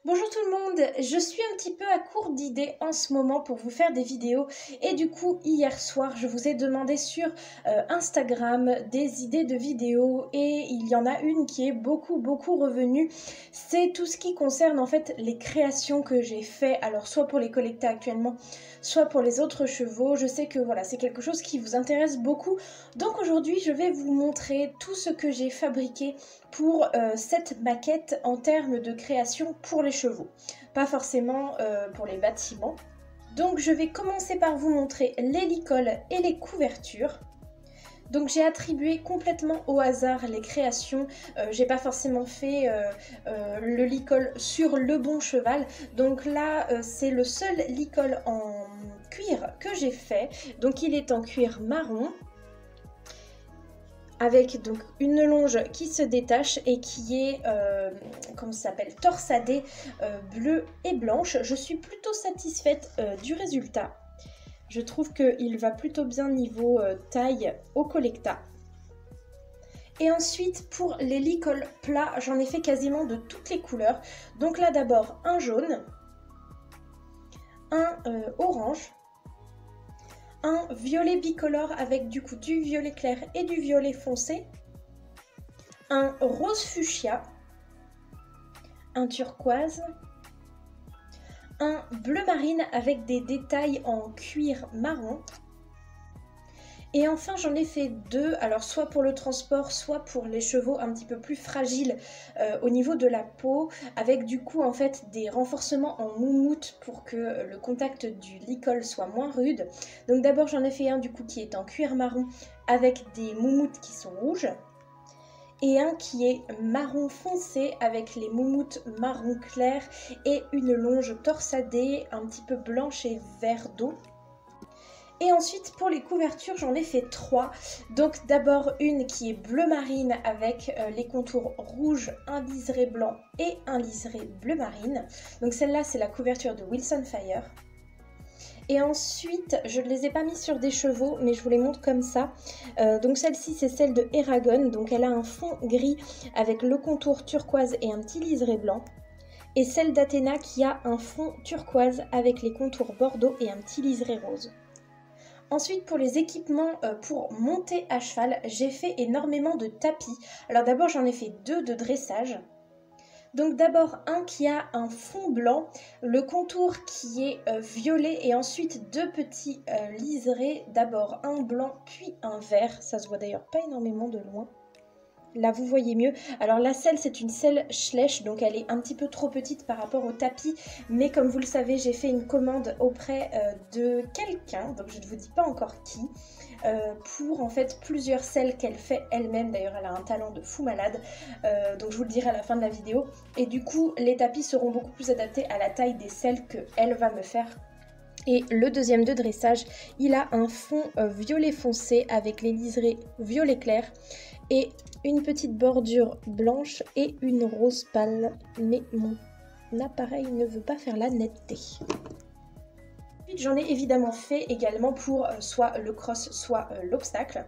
Bonjour tout le monde, je suis un petit peu à court d'idées en ce moment pour vous faire des vidéos et du coup hier soir je vous ai demandé sur Instagram des idées de vidéos et il y en a une qui est beaucoup revenue. C'est tout ce qui concerne en fait les créations que j'ai fait, alors soit pour les collecter actuellement, soit pour les autres chevaux. Je sais que voilà, c'est quelque chose qui vous intéresse beaucoup, donc aujourd'hui je vais vous montrer tout ce que j'ai fabriqué pour cette maquette en termes de création pour les chevaux, pas forcément pour les bâtiments. Donc je vais commencer par vous montrer les licoles et les couvertures. Donc j'ai attribué complètement au hasard les créations, j'ai pas forcément fait le licol sur le bon cheval. Donc là c'est le seul licol en cuir que j'ai fait, donc il est en cuir marron, avec donc une longe qui se détache et qui est, comment ça s'appelle, torsadée bleue et blanche. Je suis plutôt satisfaite du résultat. Je trouve qu'il va plutôt bien niveau taille au collecta. Et ensuite pour les licols plats, j'en ai fait quasiment de toutes les couleurs. Donc là d'abord un jaune, un orange, un violet bicolore avec du coup du violet clair et du violet foncé, un rose fuchsia, un turquoise, un bleu marine avec des détails en cuir marron. Et enfin j'en ai fait deux, alors soit pour le transport, soit pour les chevaux un petit peu plus fragiles au niveau de la peau, avec du coup en fait des renforcements en moumoute pour que le contact du licol soit moins rude. Donc d'abord j'en ai fait un du coup qui est en cuir marron avec des moumoutes qui sont rouges, et un qui est marron foncé avec les moumoutes marron clair et une longe torsadée un petit peu blanche et vert d'eau. Et ensuite pour les couvertures j'en ai fait trois. Donc d'abord une qui est bleu marine avec les contours rouges, un liseré blanc et un liseré bleu marine. Donc celle-là c'est la couverture de Wilson Fire. Et ensuite, je ne les ai pas mis sur des chevaux, mais je vous les montre comme ça. Donc celle-ci, c'est celle de Eragon. Donc elle a un fond gris avec le contour turquoise et un petit liseré blanc. Et celle d'Athéna qui a un fond turquoise avec les contours bordeaux et un petit liseré rose. Ensuite, pour les équipements pour monter à cheval, j'ai fait énormément de tapis. Alors d'abord, j'en ai fait deux de dressage. Donc d'abord un qui a un fond blanc, le contour qui est violet et ensuite deux petits liserés, d'abord un blanc puis un vert, ça se voit d'ailleurs pas énormément de loin. Là vous voyez mieux. Alors la selle c'est une selle Schleich, donc elle est un petit peu trop petite par rapport au tapis, mais comme vous le savez j'ai fait une commande auprès de quelqu'un, donc je ne vous dis pas encore qui, pour en fait plusieurs selles qu'elle fait elle-même. D'ailleurs elle a un talent de fou malade, donc je vous le dirai à la fin de la vidéo. Et du coup les tapis seront beaucoup plus adaptés à la taille des selles qu'elle va me faire. Et le deuxième de dressage, il a un fond violet foncé avec les liserés violet clair et une petite bordure blanche et une rose pâle, mais mon appareil ne veut pas faire la netteté. Ensuite, j'en ai évidemment fait également pour soit le cross, soit l'obstacle.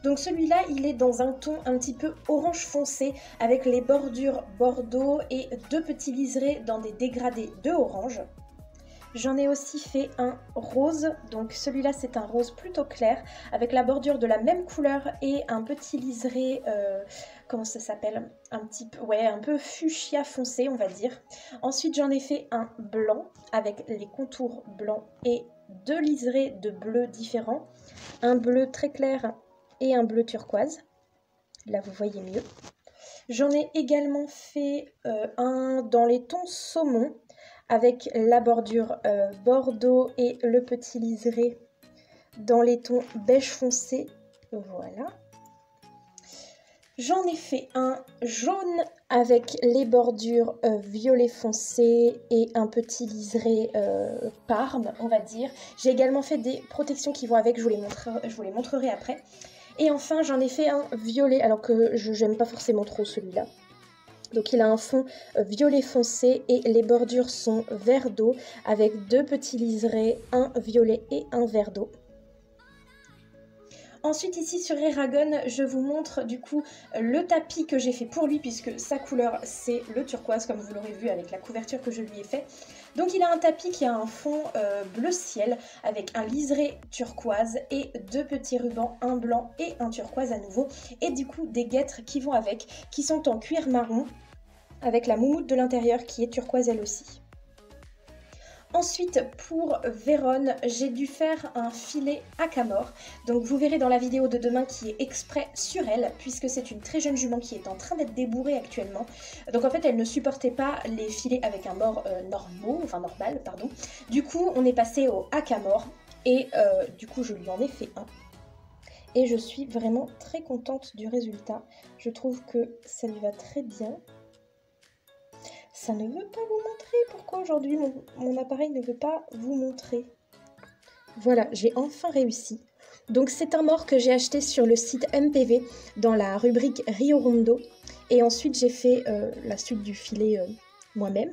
Donc celui-là, il est dans un ton un petit peu orange foncé avec les bordures bordeaux et deux petits liserés dans des dégradés de orange. J'en ai aussi fait un rose, donc celui-là c'est un rose plutôt clair avec la bordure de la même couleur et un petit liseré, comment ça s'appelle, un peu fuchsia foncé on va dire. Ensuite j'en ai fait un blanc avec les contours blancs et deux liserés de bleu différents, un bleu très clair et un bleu turquoise, là vous voyez mieux. J'en ai également fait un dans les tons saumon, avec la bordure bordeaux et le petit liseré dans les tons beige foncé, voilà. J'en ai fait un jaune avec les bordures violet foncé et un petit liseré parme, on va dire. J'ai également fait des protections qui vont avec, je vous les montrerai après. Et enfin, j'en ai fait un violet, alors que je n'aime pas forcément trop celui-là. Donc il a un fond violet foncé et les bordures sont vert d'eau avec deux petits liserés, un violet et un vert d'eau. Ensuite ici sur Eragon, je vous montre du coup le tapis que j'ai fait pour lui puisque sa couleur c'est le turquoise comme vous l'aurez vu avec la couverture que je lui ai fait. Donc il a un tapis qui a un fond bleu ciel avec un liseré turquoise et deux petits rubans, un blanc et un turquoise à nouveau. Et du coup des guêtres qui vont avec, qui sont en cuir marron avec la moumoute de l'intérieur qui est turquoise elle aussi. Ensuite, pour Véronne, j'ai dû faire un filet hackamore. Donc vous verrez dans la vidéo de demain qui est exprès sur elle, puisque c'est une très jeune jument qui est en train d'être débourrée actuellement. Donc en fait, elle ne supportait pas les filets avec un mort normal, pardon. Du coup, on est passé au hackamore, et du coup, je lui en ai fait un. Et je suis vraiment très contente du résultat. Je trouve que ça lui va très bien. Ça ne veut pas vous montrer. Pourquoi aujourd'hui mon appareil ne veut pas vous montrer? Voilà, j'ai enfin réussi. Donc c'est un mort que j'ai acheté sur le site MPV dans la rubrique Rio Rondo. Et ensuite j'ai fait la suite du filet moi-même.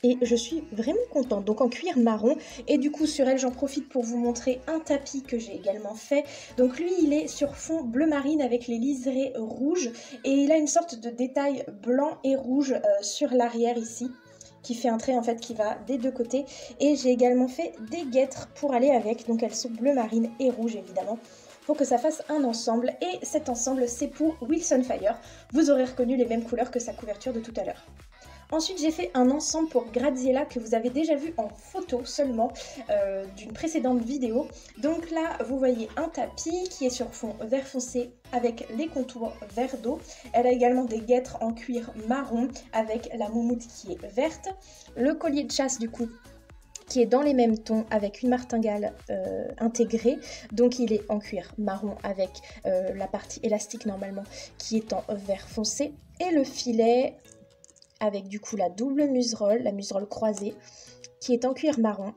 Et je suis vraiment contente, donc en cuir marron. Et du coup sur elle j'en profite pour vous montrer un tapis que j'ai également fait. Donc lui il est sur fond bleu marine avec les liserés rouges. Et il a une sorte de détail blanc et rouge sur l'arrière ici, qui fait un trait en fait qui va des deux côtés. Et j'ai également fait des guêtres pour aller avec, donc elles sont bleu marine et rouge évidemment, pour que ça fasse un ensemble. Et cet ensemble c'est pour Wilson Fire. Vous aurez reconnu les mêmes couleurs que sa couverture de tout à l'heure. Ensuite, j'ai fait un ensemble pour Graziella que vous avez déjà vu en photo seulement d'une précédente vidéo. Donc là, vous voyez un tapis qui est sur fond vert foncé avec les contours vert d'eau. Elle a également des guêtres en cuir marron avec la moumoute qui est verte. Le collier de chasse du coup qui est dans les mêmes tons avec une martingale intégrée. Donc il est en cuir marron avec la partie élastique normalement qui est en vert foncé. Et le filet avec du coup la double muserolle, la muserolle croisée, qui est en cuir marron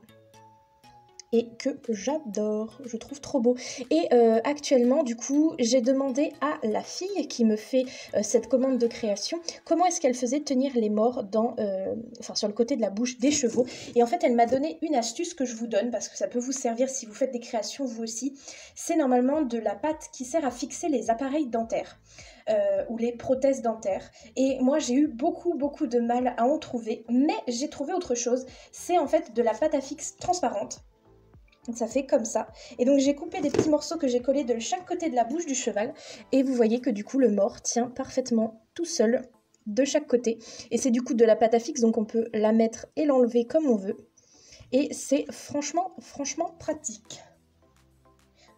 et que j'adore, je trouve trop beau. Et actuellement, du coup, j'ai demandé à la fille qui me fait cette commande de création, comment est-ce qu'elle faisait tenir les morts sur le côté de la bouche des chevaux. Et en fait, elle m'a donné une astuce que je vous donne, parce que ça peut vous servir si vous faites des créations vous aussi. C'est normalement de la pâte qui sert à fixer les appareils dentaires. Ou les prothèses dentaires. Et moi j'ai eu beaucoup de mal à en trouver, mais j'ai trouvé autre chose. C'est en fait de la pâte à fixe transparente. Donc ça fait comme ça. Et donc j'ai coupé des petits morceaux que j'ai collés de chaque côté de la bouche du cheval. Et vous voyez que du coup le mort tient parfaitement tout seul de chaque côté. Et c'est du coup de la pâte à fixe, donc on peut la mettre et l'enlever comme on veut. Et c'est franchement pratique.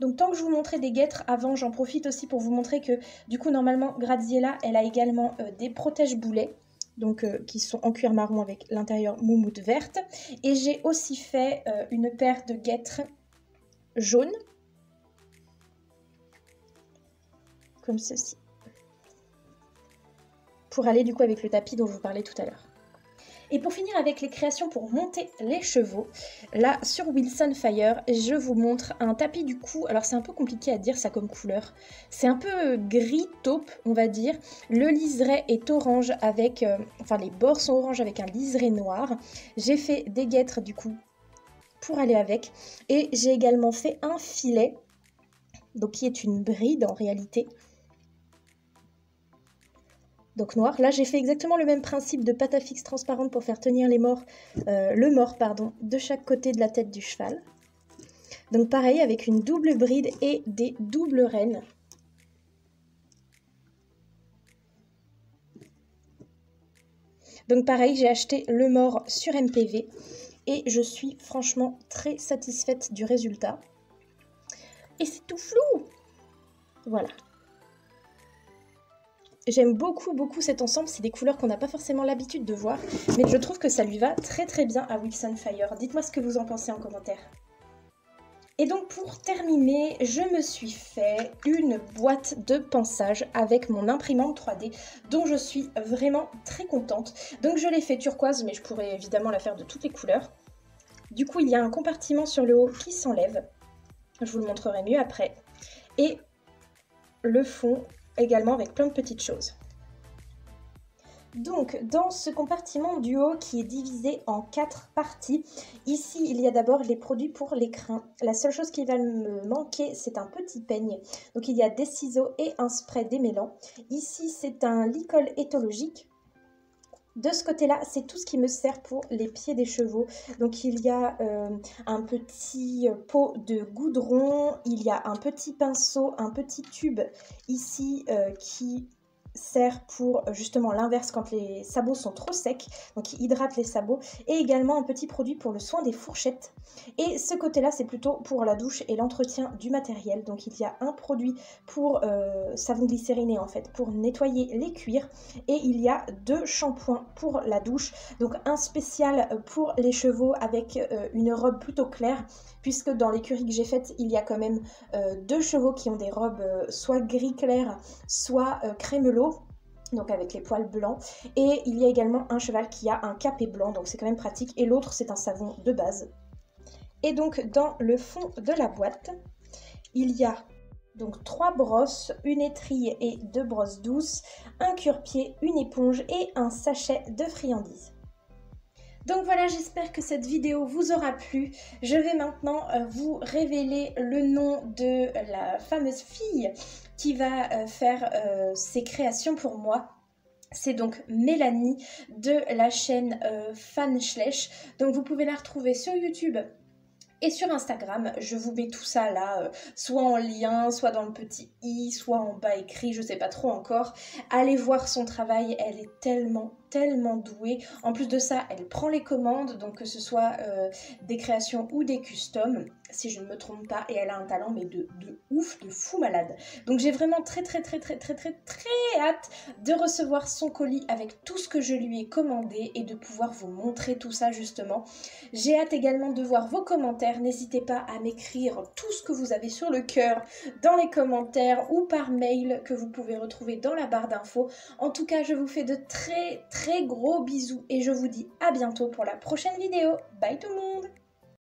Donc tant que je vous montrais des guêtres avant, j'en profite aussi pour vous montrer que du coup normalement Graziella elle a également des protège-boulets, donc qui sont en cuir marron avec l'intérieur moumoute verte. Et j'ai aussi fait une paire de guêtres jaunes, comme ceci, pour aller du coup avec le tapis dont je vous parlais tout à l'heure. Et pour finir avec les créations pour monter les chevaux, là sur Wilson Fire, je vous montre un tapis du coup. Alors c'est un peu compliqué à dire ça comme couleur. C'est un peu gris taupe on va dire. Le liseré est orange avec, les bords sont orange avec un liseré noir. J'ai fait des guêtres du coup pour aller avec. Et j'ai également fait un filet, donc qui est une bride en réalité. Donc noir. Là, j'ai fait exactement le même principe de pâte à fixe transparente pour faire tenir le mort de chaque côté de la tête du cheval. Donc pareil, avec une double bride et des doubles rênes. Donc pareil, j'ai acheté le mort sur MPV et je suis franchement très satisfaite du résultat. Et c'est tout flou! Voilà. J'aime beaucoup cet ensemble, c'est des couleurs qu'on n'a pas forcément l'habitude de voir, mais je trouve que ça lui va très bien à Wilson Fire. Dites-moi ce que vous en pensez en commentaire. Et donc pour terminer, je me suis fait une boîte de pinçage avec mon imprimante 3D dont je suis vraiment très contente. Donc je l'ai fait turquoise, mais je pourrais évidemment la faire de toutes les couleurs. Du coup, il y a un compartiment sur le haut qui s'enlève. Je vous le montrerai mieux après. Et le fond également avec plein de petites choses. Donc, dans ce compartiment du haut qui est divisé en 4 parties, ici, il y a d'abord les produits pour l'écrin. La seule chose qui va me manquer, c'est un petit peigne. Donc, il y a des ciseaux et un spray démêlant. Ici, c'est un licol éthologique. De ce côté-là, c'est tout ce qui me sert pour les pieds des chevaux. Donc, il y a un petit pot de goudron, il y a un petit pinceau, un petit tube ici qui sert pour justement l'inverse quand les sabots sont trop secs, donc il hydrate les sabots, et également un petit produit pour le soin des fourchettes. Et ce côté-là, c'est plutôt pour la douche et l'entretien du matériel. Donc il y a un produit pour savon glycériné en fait, pour nettoyer les cuirs, et il y a 2 shampoings pour la douche, donc un spécial pour les chevaux avec une robe plutôt claire, puisque dans l'écurie que j'ai faite, il y a quand même 2 chevaux qui ont des robes soit gris clair, soit crémelot, donc avec les poils blancs, et il y a également un cheval qui a un capet blanc, donc c'est quand même pratique, et l'autre c'est un savon de base. Et donc dans le fond de la boîte, il y a donc 3 brosses, une étrille et 2 brosses douces, un cure-pied, une éponge et un sachet de friandises. Donc voilà, j'espère que cette vidéo vous aura plu. Je vais maintenant vous révéler le nom de la fameuse fille qui va faire ces créations pour moi. C'est donc Mélanie de la chaîne Fanschlech. Donc vous pouvez la retrouver sur YouTube et sur Instagram. Je vous mets tout ça là, soit en lien, soit dans le petit i, soit en bas écrit, je sais pas trop encore. Allez voir son travail, elle est tellement douée. En plus de ça, elle prend les commandes, donc que ce soit des créations ou des customs, si je ne me trompe pas, et elle a un talent mais de ouf, de fou malade. Donc j'ai vraiment très hâte de recevoir son colis avec tout ce que je lui ai commandé et de pouvoir vous montrer tout ça justement. J'ai hâte également de voir vos commentaires. N'hésitez pas à m'écrire tout ce que vous avez sur le cœur dans les commentaires ou par mail que vous pouvez retrouver dans la barre d'infos. En tout cas, je vous fais de très gros bisous et je vous dis à bientôt pour la prochaine vidéo. Bye tout le monde!